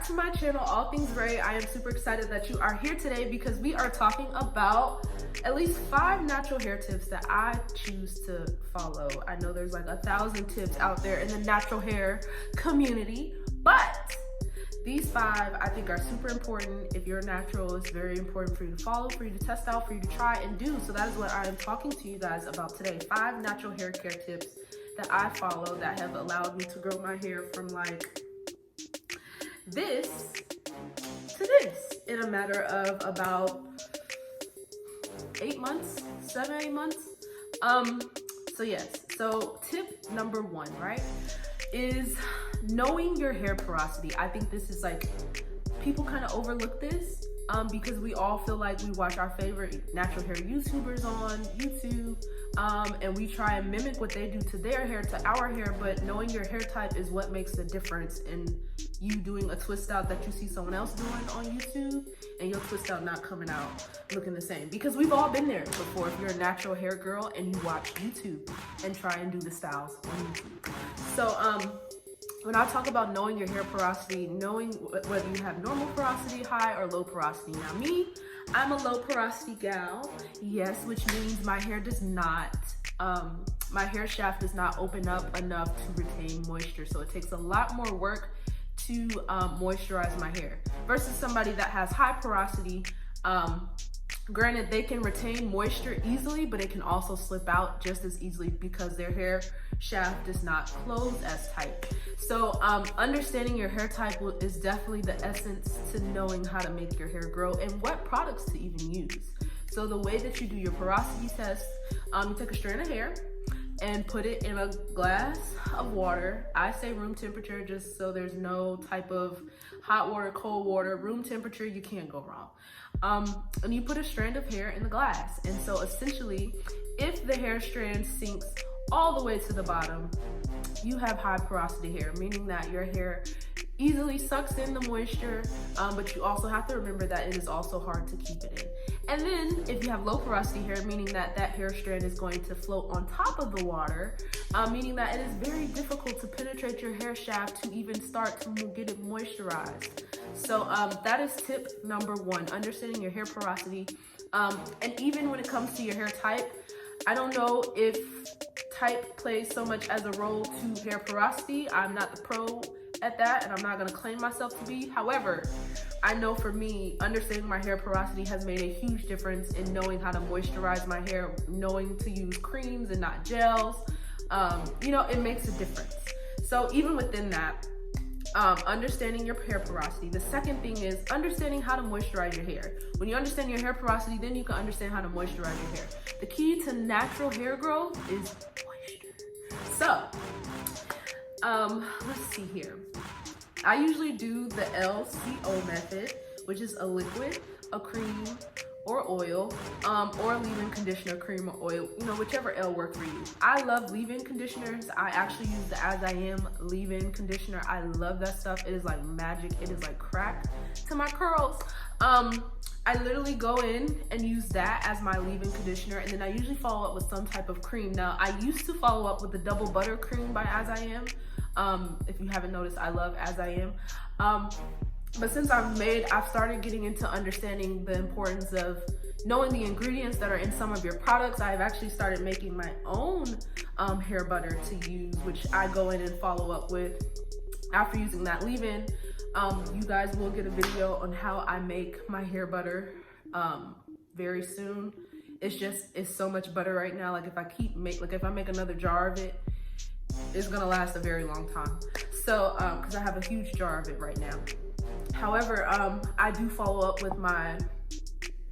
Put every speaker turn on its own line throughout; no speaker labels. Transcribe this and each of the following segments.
to my channel, All Things Ray. I am super excited that you are here today because we are talking about at least 5 natural hair tips that I choose to follow. I know there's like 1,000 tips out there in the natural hair community, but these 5 I think are super important. If you're natural, it's very important for you to follow, for you to test out, for you to try and do. So that is what I am talking to you guys about today. 5 natural hair care tips that I follow that have allowed me to grow my hair from like this to this in a matter of about 8 months, 7-8 months. So yes, so tip number 1, right, is knowing your hair porosity. I think this is like, people kind of overlook this because we all feel like we watch our favorite natural hair YouTubers on YouTube and we try and mimic what they do to their hair, to our hair, but knowing your hair type is what makes the difference in you doing a twist out that you see someone else doing on YouTube and your twist out not coming out looking the same. Because we've all been there before if you're a natural hair girl and you watch YouTube and try and do the styles on YouTube. So when I talk about knowing your hair porosity, knowing whether you have normal porosity, high or low porosity. Now me, I'm a low porosity gal, yes, which means my hair does not, my hair shaft does not open up enough to retain moisture. So it takes a lot more work to moisturize my hair versus somebody that has high porosity. Granted, they can retain moisture easily, but it can also slip out just as easily because their hair shaft does not close as tight. So understanding your hair type is definitely the essence to knowing how to make your hair grow and what products to even use. So the way that you do your porosity test, you take a strand of hair and put it in a glass of water. I say room temperature just so there's no type of hot water, cold water. Room temperature, you can't go wrong. And you put a strand of hair in the glass. And so essentially, if the hair strand sinks all the way to the bottom, you have high porosity hair, meaning that your hair easily sucks in the moisture, but you also have to remember that it is also hard to keep it in. And then if you have low porosity hair, meaning that that hair strand is going to float on top of the water, meaning that it is very difficult to penetrate your hair shaft to even start to get it moisturized. So that is tip number 1, understanding your hair porosity. And even when it comes to your hair type, I don't know if type plays so much as a role to hair porosity. I'm not the pro at that, and I'm not gonna claim myself to be. However, I know for me, understanding my hair porosity has made a huge difference in knowing how to moisturize my hair, knowing to use creams and not gels. You know, it makes a difference. So even within that, understanding your hair porosity. The second thing is understanding how to moisturize your hair. When you understand your hair porosity, then you can understand how to moisturize your hair. The key to natural hair growth is moisture. So, let's see here. I usually do the LCO method, which is a liquid, a cream, or oil, or a leave-in conditioner, cream or oil, you know, whichever L works for you. I love leave-in conditioners. I actually use the As I Am leave-in conditioner. I love that stuff. It is like magic. It is like crack to my curls. I literally go in and use that as my leave-in conditioner, and then I usually follow up with some type of cream. Now, I used to follow up with the double butter cream by As I Am. If you haven't noticed, I love As I Am. But since I've started getting into understanding the importance of knowing the ingredients that are in some of your products. I've actually started making my own hair butter to use, which I go in and follow up with after using that leave-in. You guys will get a video on how I make my hair butter very soon. It's so much butter right now. Like if I make another jar of it, it's gonna last a very long time. So, cause I have a huge jar of it right now. However, I do follow up with my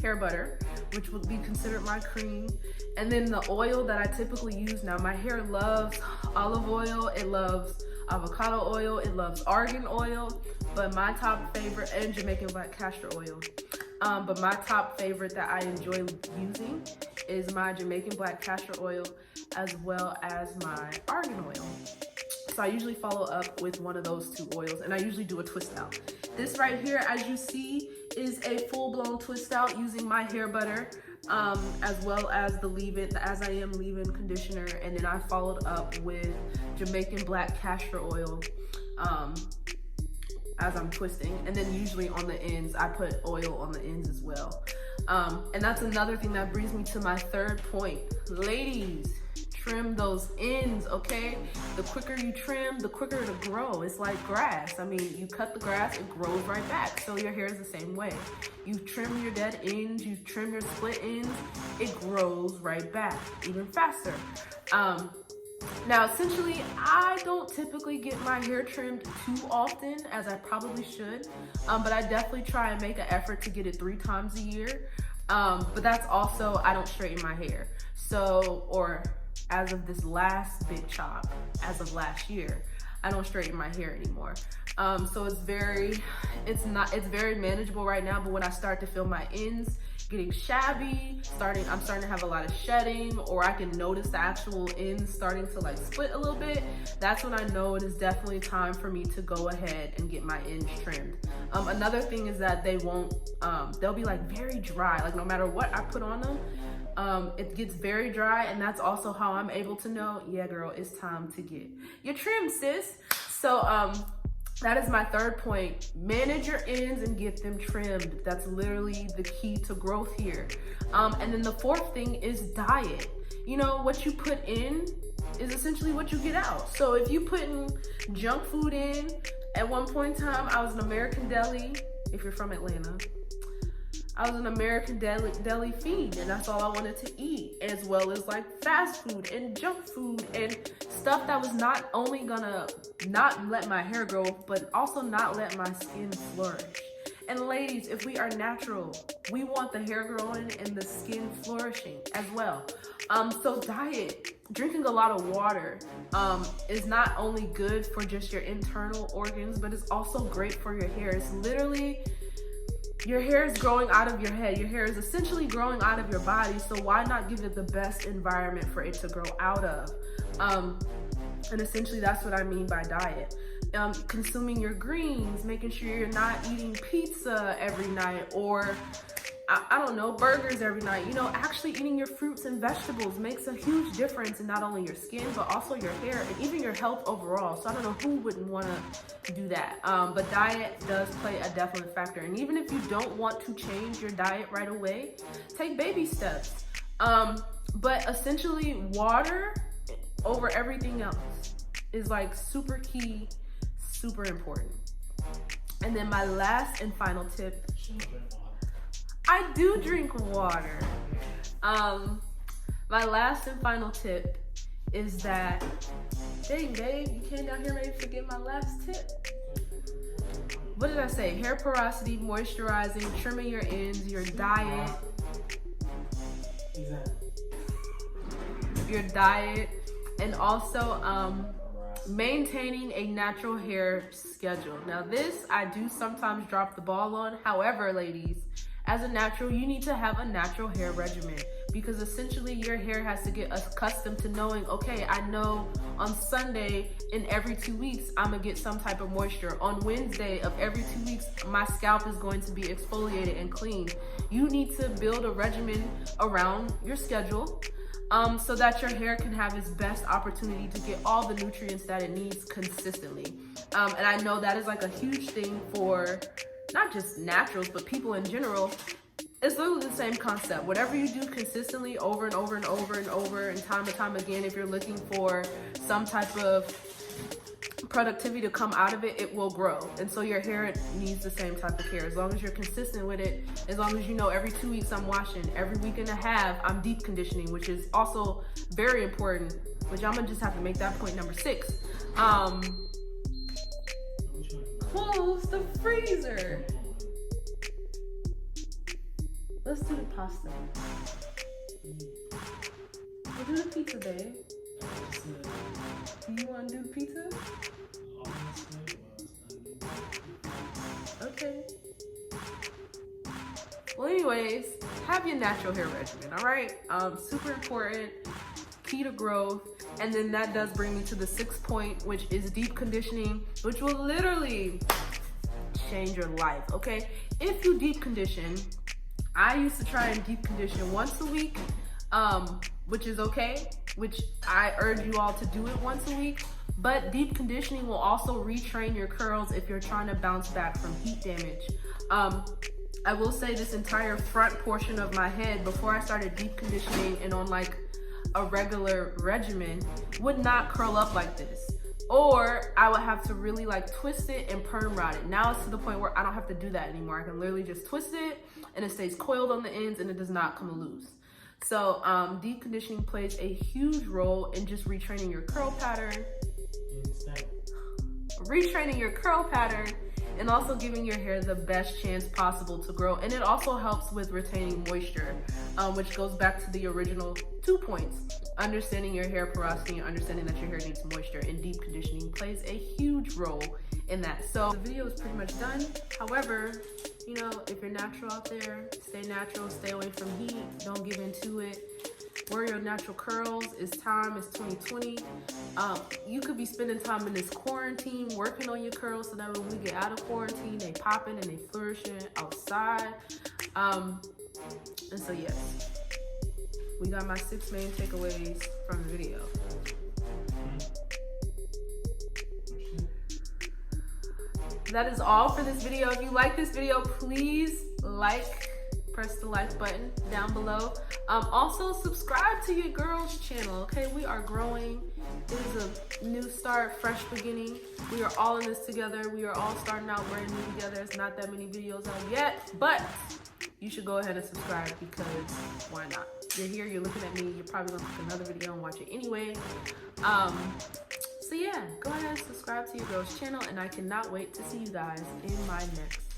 hair butter, which would be considered my cream. And then the oil that I typically use. Now my hair loves olive oil, it loves avocado oil, it loves argan oil, but my top favorite, and Jamaican black castor oil. But my top favorite that I enjoy using is my Jamaican black castor oil as well as my argan oil. So I usually follow up with one of those 2 oils, and I usually do a twist out. This right here, as you see, is a full-blown twist out using my hair butter, as well as the leave-in, the As I Am leave-in conditioner, and then I followed up with Jamaican black castor oil. as I'm twisting. And then usually on the ends, I put oil on the ends as well. And that's another thing that brings me to my third point. Ladies, trim those ends, okay? The quicker you trim, the quicker it'll grow. It's like grass. I mean, you cut the grass, it grows right back. So your hair is the same way. You trim your dead ends, you trim your split ends, it grows right back, even faster. Now, essentially, I don't typically get my hair trimmed too often, as I probably should, but I definitely try and make an effort to get it 3 times a year. But that's also, I don't straighten my hair. So, or as of this last big chop, as of last year, I don't straighten my hair anymore. So it's very manageable right now, but when I start to feel my ends getting shabby, I'm starting to have a lot of shedding, or I can notice the actual ends starting to like split a little bit, that's when I know it is definitely time for me to go ahead and get my ends trimmed. Another thing is that they'll be like very dry, like no matter what I put on them, it gets very dry, and that's also how I'm able to know, yeah girl, it's time to get your trim, sis. So that is my third point. Manage your ends and get them trimmed. That's literally the key to growth here. And then the fourth thing is diet. You know, what you put in is essentially what you get out. So if you putting junk food in, at one point in time, I was an American deli, if you're from Atlanta, I was an American deli fiend, and that's all I wanted to eat, as well as like fast food and junk food and stuff that was not only gonna not let my hair grow, but also not let my skin flourish. And ladies, if we are natural, we want the hair growing and the skin flourishing as well. So diet, drinking a lot of water is not only good for just your internal organs, but it's also great for your hair. It's literally, your hair is growing out of your head. Your hair is essentially growing out of your body, so why not give it the best environment for it to grow out of? And essentially that's what I mean by diet. Consuming your greens, making sure you're not eating pizza every night, or I don't know, burgers every night. You know, actually eating your fruits and vegetables makes a huge difference in not only your skin, but also your hair and even your health overall. So I don't know who wouldn't want to do that. But diet does play a definite factor. And even if you don't want to change your diet right away, take baby steps. But essentially water over everything else is like super key, super important. And then my last and final tip, I do drink water. My last and final tip is that, dang babe, you came down here maybe forget my last tip. What did I say? Hair porosity, moisturizing, trimming your ends, your diet. Your diet, and also maintaining a natural hair schedule. Now this, I do sometimes drop the ball on. However, ladies, as a natural, you need to have a natural hair regimen, because essentially your hair has to get accustomed to knowing, okay, I know on Sunday in every 2 weeks, I'm gonna get some type of moisture. On Wednesday of every 2 weeks, my scalp is going to be exfoliated and clean. You need to build a regimen around your schedule, so that your hair can have its best opportunity to get all the nutrients that it needs consistently. And I know that is like a huge thing for not just naturals, but people in general. It's literally the same concept. Whatever you do consistently over and over and over and over and time again, if you're looking for some type of productivity to come out of it, it will grow. And so your hair needs the same type of care. As long as you're consistent with it, as long as you know every 2 weeks I'm washing, every week and a half I'm deep conditioning, which is also very important, which I'm gonna just have to make that point number 6. Close the freezer. Let's do the pasta. We'll do the pizza, babe. Do you want to do the pizza? Okay. Well, anyways, have your natural hair regimen, all right? Super important, key to growth. And then that does bring me to the 6th point, which is deep conditioning, which will literally change your life, okay? If you deep condition, I used to try and deep condition once a week, which is okay, which I urge you all to do it once a week. But deep conditioning will also retrain your curls if you're trying to bounce back from heat damage. I will say this entire front portion of my head, before I started deep conditioning and on like a regular regimen, would not curl up like this. Or I would have to really like twist it and perm rod it. Now it's to the point where I don't have to do that anymore. I can literally just twist it and it stays coiled on the ends and it does not come loose. So deep conditioning plays a huge role in just retraining your curl pattern. Retraining your curl pattern and also giving your hair the best chance possible to grow. And it also helps with retaining moisture, which goes back to the original 2 points. Understanding your hair porosity and understanding that your hair needs moisture, and deep conditioning plays a huge role in that. So the video is pretty much done. However, you know, if you're natural out there, stay natural, stay away from heat, don't give into it. Wear your natural curls. It's time. It's 2020. You could be spending time in this quarantine working on your curls so that when we get out of quarantine, they popping and they flourishing outside. And so yes, we got my 6 main takeaways from the video. That is all for this video. If you like this video, please press the like button down below. Also subscribe to your girl's channel, okay? We are growing. It is a new start, fresh beginning. We are all in this together. We are all starting out brand new together. It's not that many videos out yet, but you should go ahead and subscribe because why not? You're here, you're looking at me, you're probably gonna click another video and watch it anyway. So yeah, go ahead and subscribe to your girl's channel, and I cannot wait to see you guys in my next